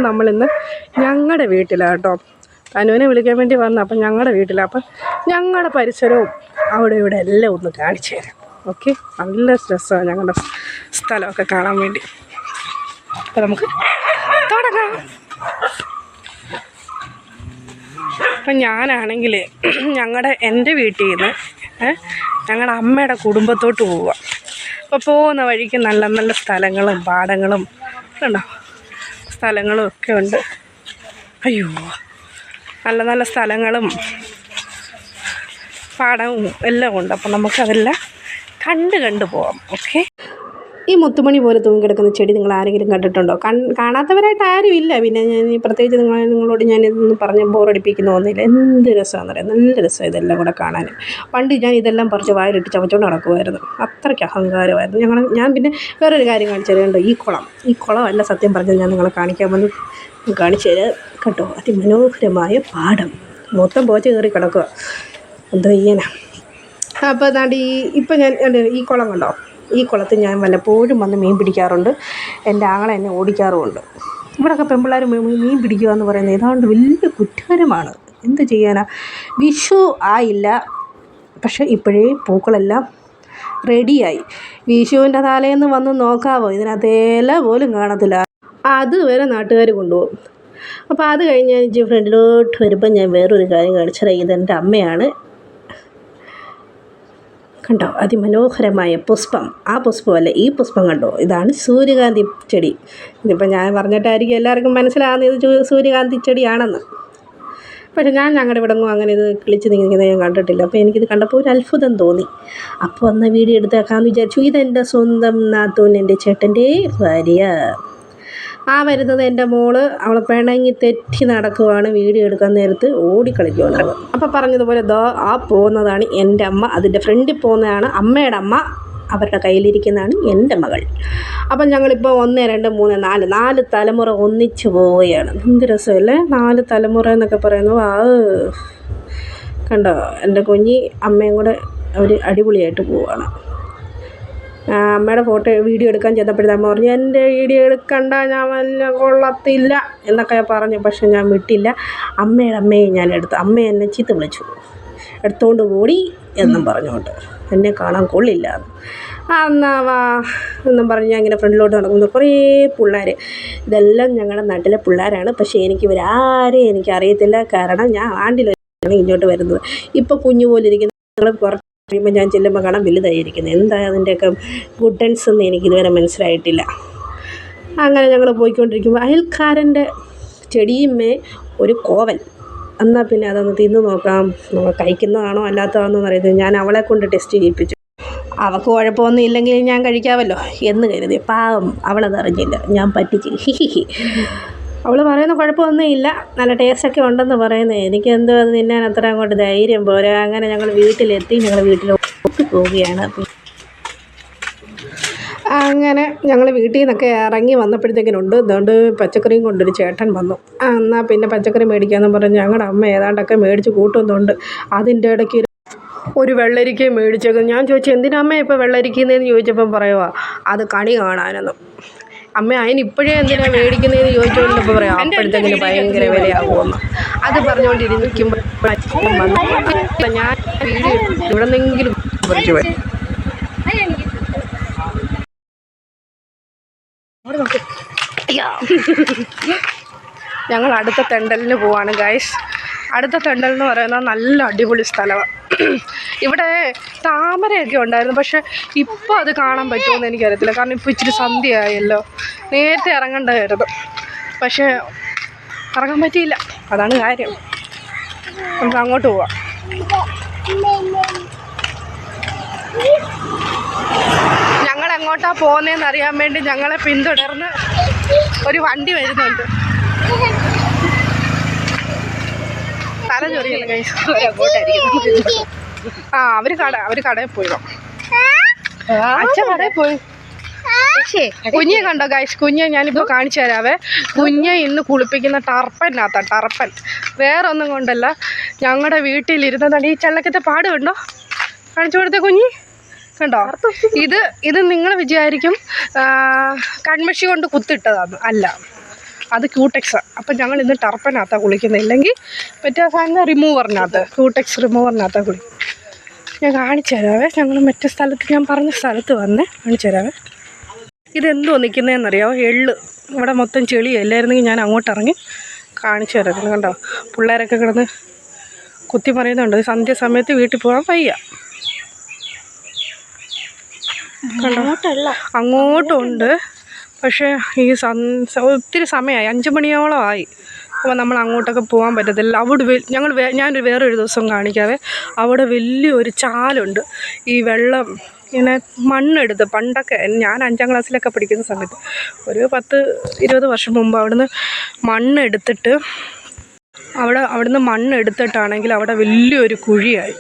അപ്പം നമ്മളിന്ന് ഞങ്ങളുടെ വീട്ടിലാണ് കേട്ടോ. തനുവിനെ വിളിക്കാൻ വേണ്ടി വന്ന അപ്പം ഞങ്ങളുടെ വീട്ടിലാണ്. അപ്പം ഞങ്ങളുടെ പരിസരവും അവിടെ ഇവിടെ എല്ലാം ഒന്ന് കാണിച്ചു തരാം. ഓക്കെ, നല്ല രസമാണ് ഞങ്ങളുടെ സ്ഥലമൊക്കെ കാണാൻ വേണ്ടി. അപ്പം നമുക്ക് തുടങ്ങാം. അപ്പം ഞാനാണെങ്കിൽ എൻ്റെ വീട്ടിൽ നിന്ന് ഞങ്ങളുടെ അമ്മയുടെ കുടുംബത്തോട്ട് പോവുക. അപ്പോൾ പോകുന്ന വഴിക്ക് നല്ല നല്ല സ്ഥലങ്ങളും പാടങ്ങളും ഉണ്ടോ, സ്ഥലങ്ങളും ഒക്കെ ഉണ്ട്. അയ്യോ, നല്ല നല്ല സ്ഥലങ്ങളും പാടവും എല്ലാം ഉണ്ട്. അപ്പം നമുക്കതെല്ലാം കണ്ട് പോവാം. ഓക്കെ, ഈ മുത്തുമണി പോലെ തൂങ്ങിക്കിടക്കുന്ന ചെടി നിങ്ങൾ ആരെങ്കിലും കണ്ടിട്ടുണ്ടോ? കാണാത്തവരായിട്ട് ആരും ഇല്ല. പിന്നെ ഞാൻ പ്രത്യേകിച്ച് നിങ്ങളോട് ഞാനിതൊന്നും പറഞ്ഞ് ബോറടിപ്പിക്കുന്നൊന്നുമില്ല. എന്ത് രസമാണെന്ന് പറയാം, നല്ല രസം ഇതെല്ലാം കൂടെ കാണാൻ. പണ്ട് ഞാൻ ഇതെല്ലാം പറിച്ച് വായിലിട്ട് ചവച്ചുകൊണ്ട് നടക്കുമായിരുന്നു. അത്രയ്ക്ക് അഹങ്കാരമായിരുന്നു. ഞാൻ പിന്നെ വേറൊരു കാര്യം കാണിച്ചു തരാം. ഈ കുളം അല്ല സത്യം പറഞ്ഞത്, ഞാൻ നിങ്ങളെ കാണിക്കാൻ വന്ന് കാണിച്ചു തരാം കേട്ടോ. അതിമനോഹരമായ പാടം മൊത്തം പോച്ച കയറി കിടക്കുക. എന്തോ ചെയ്യാനാ. അപ്പോൾ അതാണ്ട് ഇപ്പം ഞാൻ ഈ കുളം കണ്ടോ, ഈ കുളത്തിൽ ഞാൻ വല്ലപ്പോഴും വന്ന് മീൻ പിടിക്കാറുണ്ട്. എൻ്റെ ആങ്ങളെ എന്നെ ഓടിക്കാറുമുണ്ട്. ഇവിടെയൊക്കെ പെൺപിള്ളേർ മീൻ പിടിക്കുക എന്ന് പറയുന്നത് ഏതാണ്ട് വലിയ കുറ്റകരമാണ്. എന്ത് ചെയ്യാനാ. വിഷു ആയില്ല, പക്ഷേ ഇപ്പോഴേ പൂക്കളെല്ലാം റെഡിയായി. വിഷുവിൻ്റെ തലേന്ന് വന്ന് നോക്കാവോ, ഇതിനകത്ത് ഇല പോലും കാണത്തില്ല. അതുവരെ നാട്ടുകാർ കൊണ്ടുപോകും. അപ്പോൾ അത് കഴിഞ്ഞ് ഞാൻ ഫ്രണ്ടിലോട്ട് വരുമ്പോൾ ഞാൻ വേറൊരു കാര്യം കാണിച്ചത്, ഇതെൻ്റെ അമ്മയാണ്. കണ്ടോ, അതിമനോഹരമായ പുഷ്പം. ആ പുഷ്പമല്ല, ഈ പുഷ്പം കണ്ടോ, ഇതാണ് സൂര്യകാന്തി ചെടി. ഇതിപ്പോൾ ഞാൻ പറഞ്ഞിട്ടായിരിക്കും എല്ലാവർക്കും മനസ്സിലാകുന്നത് ഇത് സൂര്യകാന്തി ചെടിയാണെന്ന്. പക്ഷേ ഞാൻ ഞങ്ങളുടെ ഇവിടെങ്ങും അങ്ങനെ ഇത് കിളിച്ച് നിൽക്കുന്നത് ഞാൻ കണ്ടിട്ടില്ല. അപ്പോൾ എനിക്കിത് കണ്ടപ്പോൾ ഒരു അത്ഭുതം തോന്നി. അപ്പോൾ അന്ന് വീഡിയോ എടുത്തേക്കാമെന്ന് വിചാരിച്ചു. ഇതെൻ്റെ സ്വന്തം നാത്തൂൻ, എൻ്റെ ചേട്ടൻ്റെ ഭാര്യ. ആ വരുന്നത് എൻ്റെ മോള്. അവൾ പിണങ്ങി തെറ്റി നടക്കുവാണ്. വീഡിയോ എടുക്കാൻ നേരത്ത് ഓടിക്കളിക്കുകയാണ്. അപ്പോൾ പറഞ്ഞതുപോലെ ആ പോകുന്നതാണ് എൻ്റെ അമ്മ. അതിൻ്റെ ഫ്രണ്ടിൽ പോകുന്നതാണ് അമ്മയുടെ അമ്മ. അവരുടെ കയ്യിലിരിക്കുന്നതാണ് എൻ്റെ മകൾ. അപ്പം ഞങ്ങളിപ്പോൾ 1 2 3 4 തലമുറ ഒന്നിച്ച് പോവുകയാണ്. എന്ത് രസമല്ലേ 4 തലമുറ എന്നൊക്കെ പറയുന്നത്. കണ്ടോ, എൻ്റെ കുഞ്ഞി അമ്മയും കൂടെ അവർ അടിപൊളിയായിട്ട് പോവുകയാണ്. അമ്മയുടെ വീഡിയോ എടുക്കാൻ ചെന്നപ്പോഴത്തെ അമ്മ പറഞ്ഞു, എൻ്റെ വീഡിയോ എടുക്കണ്ട, ഞാൻ വല്ല കൊള്ളത്തില്ല എന്നൊക്കെ പറഞ്ഞു. പക്ഷെ ഞാൻ വിട്ടില്ല. അമ്മയെ ഞാൻ എടുത്തു. അമ്മ എന്നെ ചീത്ത വിളിച്ചു, എടുത്തുകൊണ്ട് ഓടി എന്നും പറഞ്ഞുകൊണ്ട്, എന്നെ കാണാൻ കൊള്ളില്ല എന്നാ വാ എന്നും പറഞ്ഞ് ഞാൻ ഇങ്ങനെ ഫ്രണ്ടിലോട്ട് നടക്കുന്നു. കുറേ പിള്ളേർ, ഇതെല്ലാം ഞങ്ങളുടെ നാട്ടിലെ പിള്ളേരാണ്. പക്ഷേ ഇവരാരെയും എനിക്കറിയത്തില്ല. കാരണം ഞാൻ ആണ്ടിലാണ് ഇങ്ങോട്ട് വരുന്നത്. ഇപ്പോൾ കുഞ്ഞു പോലെ ഇരിക്കുന്ന ഞങ്ങൾ കുറച്ച് കഴിയുമ്പോൾ ഞാൻ ചെല്ലുമ്പോൾ കാണാൻ വലുതായിരിക്കുന്നത്. എന്താ അതിൻ്റെയൊക്കെ ഗുഡൻസ് എന്ന് എനിക്കിതുവരെ മനസ്സിലായിട്ടില്ല. അങ്ങനെ ഞങ്ങൾ പോയിക്കൊണ്ടിരിക്കുമ്പോൾ അയൽക്കാരൻ്റെ ചെടിയുമേ ഒരു കോവൽ. എന്നാൽ പിന്നെ അതൊന്ന് തിന്ന് നോക്കാം, നമ്മൾ കഴിക്കുന്നതാണോ അല്ലാത്തതാണോ എന്നറിയത്തില്ല. ഞാൻ അവളെ കൊണ്ട് ടെസ്റ്റ് ചെയ്യിപ്പിച്ചു. അവൾക്ക് കുഴപ്പമൊന്നും ഇല്ലെങ്കിൽ ഞാൻ കഴിക്കാമല്ലോ എന്ന് കരുതി. പാവം, അവളത് അറിഞ്ഞില്ല, ഞാൻ പറ്റിച്ച്. അവൾ പറയുന്ന കുഴപ്പമൊന്നും ഇല്ല, നല്ല ടേസ്റ്റൊക്കെ ഉണ്ടെന്ന് പറയുന്നത്. എനിക്കെന്തോ അത് തിന്നാൻ അത്ര അങ്ങോട്ട് ധൈര്യം പോരാ. അങ്ങനെ ഞങ്ങൾ വീട്ടിലെത്തി. ഞങ്ങൾ വീട്ടിലോട്ട് പോവുകയാണ്. അങ്ങനെ ഞങ്ങൾ വീട്ടിൽ നിന്നൊക്കെ ഇറങ്ങി വന്നപ്പോഴത്തേക്കിനുണ്ട് അതുകൊണ്ട് പച്ചക്കറിയും കൊണ്ടൊരു ചേട്ടൻ വന്നു. എന്നാൽ പിന്നെ പച്ചക്കറി മേടിക്കാമെന്ന് പറഞ്ഞ് ഞങ്ങളുടെ അമ്മ ഏതാണ്ടൊക്കെ മേടിച്ച് കൂട്ടുന്നുണ്ട്. അതിൻ്റെ ഇടയ്ക്ക് ഒരു വെള്ളരിക്കയും മേടിച്ചേക്കും. ഞാൻ ചോദിച്ചു, എന്തിനമ്മ ഇപ്പോൾ വെള്ളരിക്കുന്നതെന്ന് ചോദിച്ചപ്പം പറയുക അത് കണി കാണാനെന്ന്. അമ്മ അതിനിപ്പോഴേ എന്തിനാണ് മേടിക്കുന്നതെന്ന് ചോദിച്ചുകൊണ്ടിപ്പോൾ പറയാം അപ്പോഴത്തേക്കിന് ഭയങ്കര വിലയാകുമെന്ന്. അത് പറഞ്ഞുകൊണ്ടിരിക്കുമ്പോൾ ഞാൻ വീഡിയോ ഇവിടെ നിന്നെങ്കിലും കുറച്ച് വരും. ഞങ്ങൾ അടുത്ത തെണ്ടലിന് പോവാണ് ഗൈസ്. അടുത്ത തെണ്ടൽ എന്ന് പറയുന്നത് നല്ല അടിപൊളി സ്ഥലമാണ്. ഇവിടെ താമരയൊക്കെ ഉണ്ടായിരുന്നു, പക്ഷെ ഇപ്പോൾ അത് കാണാൻ പറ്റുമെന്ന് എനിക്കറിയത്തില്ല. കാരണം ഇപ്പോൾ ഇച്ചിരി സന്ധ്യയായല്ലോ. നേരത്തെ ഇറങ്ങേണ്ടതായിരുന്നു, പക്ഷേ ഇറങ്ങാൻ പറ്റിയില്ല. അതാണ് കാര്യം. നമുക്ക് അങ്ങോട്ട് പോവാം. ഞങ്ങൾ എങ്ങോട്ടാണ് പോകുന്നതെന്ന് അറിയാൻ വേണ്ടി ഞങ്ങളെ പിന്തുടർന്ന് ഒരു വണ്ടി വരുന്നുണ്ട്. തല ചൊറിയല്ല കഴിച്ചു. അവർ കടയിൽ പോയി. അച്ഛൻ കടയിൽ പോയി. കുഞ്ഞെ കണ്ടോ ഗൈസ്? കുഞ്ഞെ ഞാനിപ്പോൾ കാണിച്ചു തരാവേ. കുഞ്ഞെ ഇന്ന് കുളിപ്പിക്കുന്ന ടർപ്പനകത്താണ്. ടർപ്പൻ വേറെ ഒന്നും കൊണ്ടല്ല, ഞങ്ങളുടെ വീട്ടിലിരുന്നതാണ്. ഈ ചള്ളക്കത്തെ പാട് കണ്ടോ? കാണിച്ചു കൊടുത്തേ കുഞ്ഞി, കണ്ടോ? ഇത് നിങ്ങൾ വിചാരിക്കും കൺമഷി കൊണ്ട് കുത്തിട്ടതാണ്. അല്ല, അത് ക്യൂടെക്സാണ്. അപ്പം ഞങ്ങൾ ഇന്ന് ടർപ്പനകത്താണ് കുളിക്കുന്നത്. ഇല്ലെങ്കിൽ മറ്റേ സാധനം റിമൂവറിനകത്ത് ക്യൂടെക്സ് റിമൂവറിനകത്താണ് കുളിക്കും. ഞാൻ കാണിച്ചു തരാവേ. ഞങ്ങൾ മറ്റേ സ്ഥലത്ത് ഞാൻ പറഞ്ഞ സ്ഥലത്ത് വന്നേ കാണിച്ചു തരാവേ. ഇതെന്തോ നിൽക്കുന്നതെന്നറിയാമോ? എള്ള്. ഇവിടെ മൊത്തം ചെളിയല്ലായിരുന്നെങ്കിൽ ഞാൻ അങ്ങോട്ട് ഇറങ്ങി കാണിച്ചു തരാം. കണ്ടോ പിള്ളേരൊക്കെ കിടന്ന് കുത്തി പറയുന്നുണ്ട്. സന്ധ്യ സമയത്ത് വീട്ടിൽ പോകാൻ വയ്യ. കണ്ടോ അങ്ങോട്ടുമുണ്ട്. പക്ഷേ ഈ ഒത്തിരി സമയമായി, 5 മണിയോളമായി. അപ്പോൾ നമ്മൾ അങ്ങോട്ടൊക്കെ പോകാൻ പറ്റത്തില്ല. അവിടെ ഞാനൊരു വേറൊരു ദിവസം കാണിക്കാവേ. അവിടെ വലിയൊരു ചാലുണ്ട്. ഈ വെള്ളം ഇങ്ങനെ മണ്ണെടുത്ത് പണ്ടൊക്കെ ഞാൻ 5ാം ക്ലാസ്സിലൊക്കെ പഠിക്കുന്ന സമയത്ത് ഒരു 10-20 വർഷം മുമ്പ് അവിടുന്ന് മണ്ണെടുത്തിട്ട് അവിടുന്ന് മണ്ണെടുത്തിട്ടാണെങ്കിൽ അവിടെ വലിയൊരു കുഴിയായി.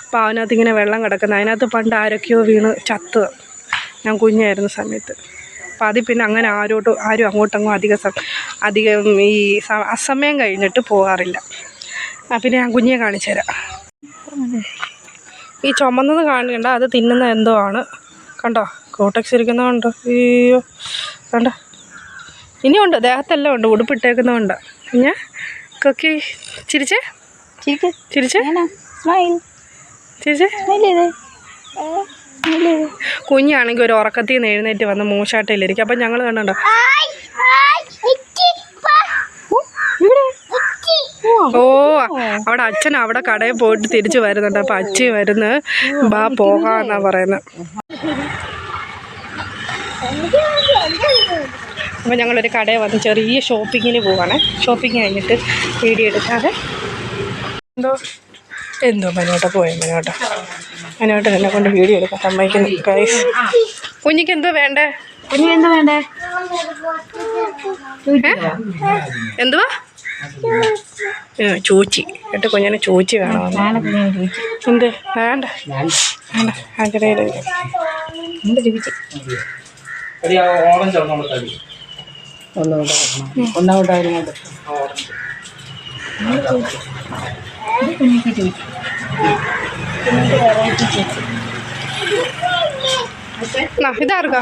അപ്പോൾ അതിനകത്ത് ഇങ്ങനെ വെള്ളം കിടക്കുന്നത്. അതിനകത്ത് പണ്ട് ആരൊക്കെയോ വീണ് ചത്ത്. ഞാൻ കുഞ്ഞായിരുന്ന സമയത്ത്. അപ്പം അതിൽ പിന്നെ അങ്ങനെ ആരും അങ്ങോട്ടങ്ങും അധികം ഈ അസമയം കഴിഞ്ഞിട്ട് പോകാറില്ല. പിന്നെ ഞാൻ കുഞ്ഞിയെ കാണിച്ചു തരാം. ഈ ചുമന്നത് കാണണ്ട, അത് തിന്നുന്ന എന്തോ ആണ്. കണ്ടോ ക്യൂടെക്സ് ഇരിക്കുന്നതുണ്ടോ? അയ്യോ കണ്ടോ. ഇനിയുണ്ട്, ദേഹത്തെല്ലാം ഉണ്ട്, ഉടുപ്പിട്ടേക്കുന്നതുണ്ട്. പിന്നെ കൊക്കി ചിരിച്ചേ ചിരിച്ചേ ചിരിച്ചേ. കുഞ്ഞാണെങ്കിൽ ഒരു ഉറക്കത്തിൽ നിന്ന് എഴുന്നേറ്റ് വന്ന് മൂശാട്ടയിലിരിക്കും. അപ്പം ഞങ്ങൾ കണ്ടോ ഓ അവിടെ അച്ഛൻ അവിടെ കടയിൽ പോയിട്ട് തിരിച്ച് വരുന്നുണ്ട്. അപ്പം അച്ഛൻ വരുന്ന് ബാ പോകാന്നാ പറയുന്നത്. അപ്പം ഞങ്ങളൊരു കടയിൽ വന്ന് ചെറിയ ഷോപ്പിങ്ങിന് പോവാണ്. ഷോപ്പിങ് കഴിഞ്ഞിട്ട് വീഡിയോ എടുക്കാതെ എന്തോ മനോട്ട എന്നെ കൊണ്ട് വീഡിയോ എടുക്കാൻ സമ്മതിക്കുന്നു ഗൈസ്. കുഞ്ഞിക്ക് എന്തോ വേണ്ടേ? എന്തുവാ? ചൂച്ചി. എൻ്റെ കുഞ്ഞിനെ ചൂച്ചി വേണോ? എന്ത് വേണ്ട ആഗ്രഹ ഇതാർക്കാ?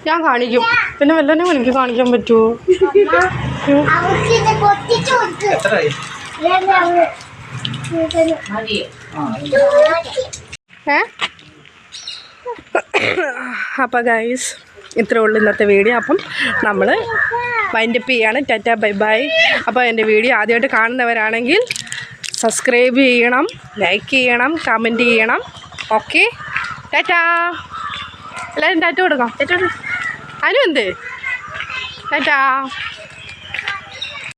ഞാൻ കാണിക്കും. പിന്നെ വല്ലതും എനിക്ക് കാണിക്കാൻ പറ്റുമോ? അപ്പം ഗൈസ് ഇത്രേ ഉള്ളൂ ഇന്നത്തെ വീഡിയോ. അപ്പം നമ്മൾ വൈൻഡപ്പ് ചെയ്യാണ്. Tata bye bye. അപ്പോൾ എൻ്റെ വീഡിയോ ആദ്യമായിട്ട് കാണുന്നവരാണെങ്കിൽ സബ്സ്ക്രൈബ് ചെയ്യണം, ലൈക്ക് ചെയ്യണം, കമൻറ്റ് ചെയ്യണം. ഓക്കെ, ടാറ്റാ. എല്ലാവരും ടാറ്റ കൊടുക്കാം. അനു എന്ത് ടാറ്റാ.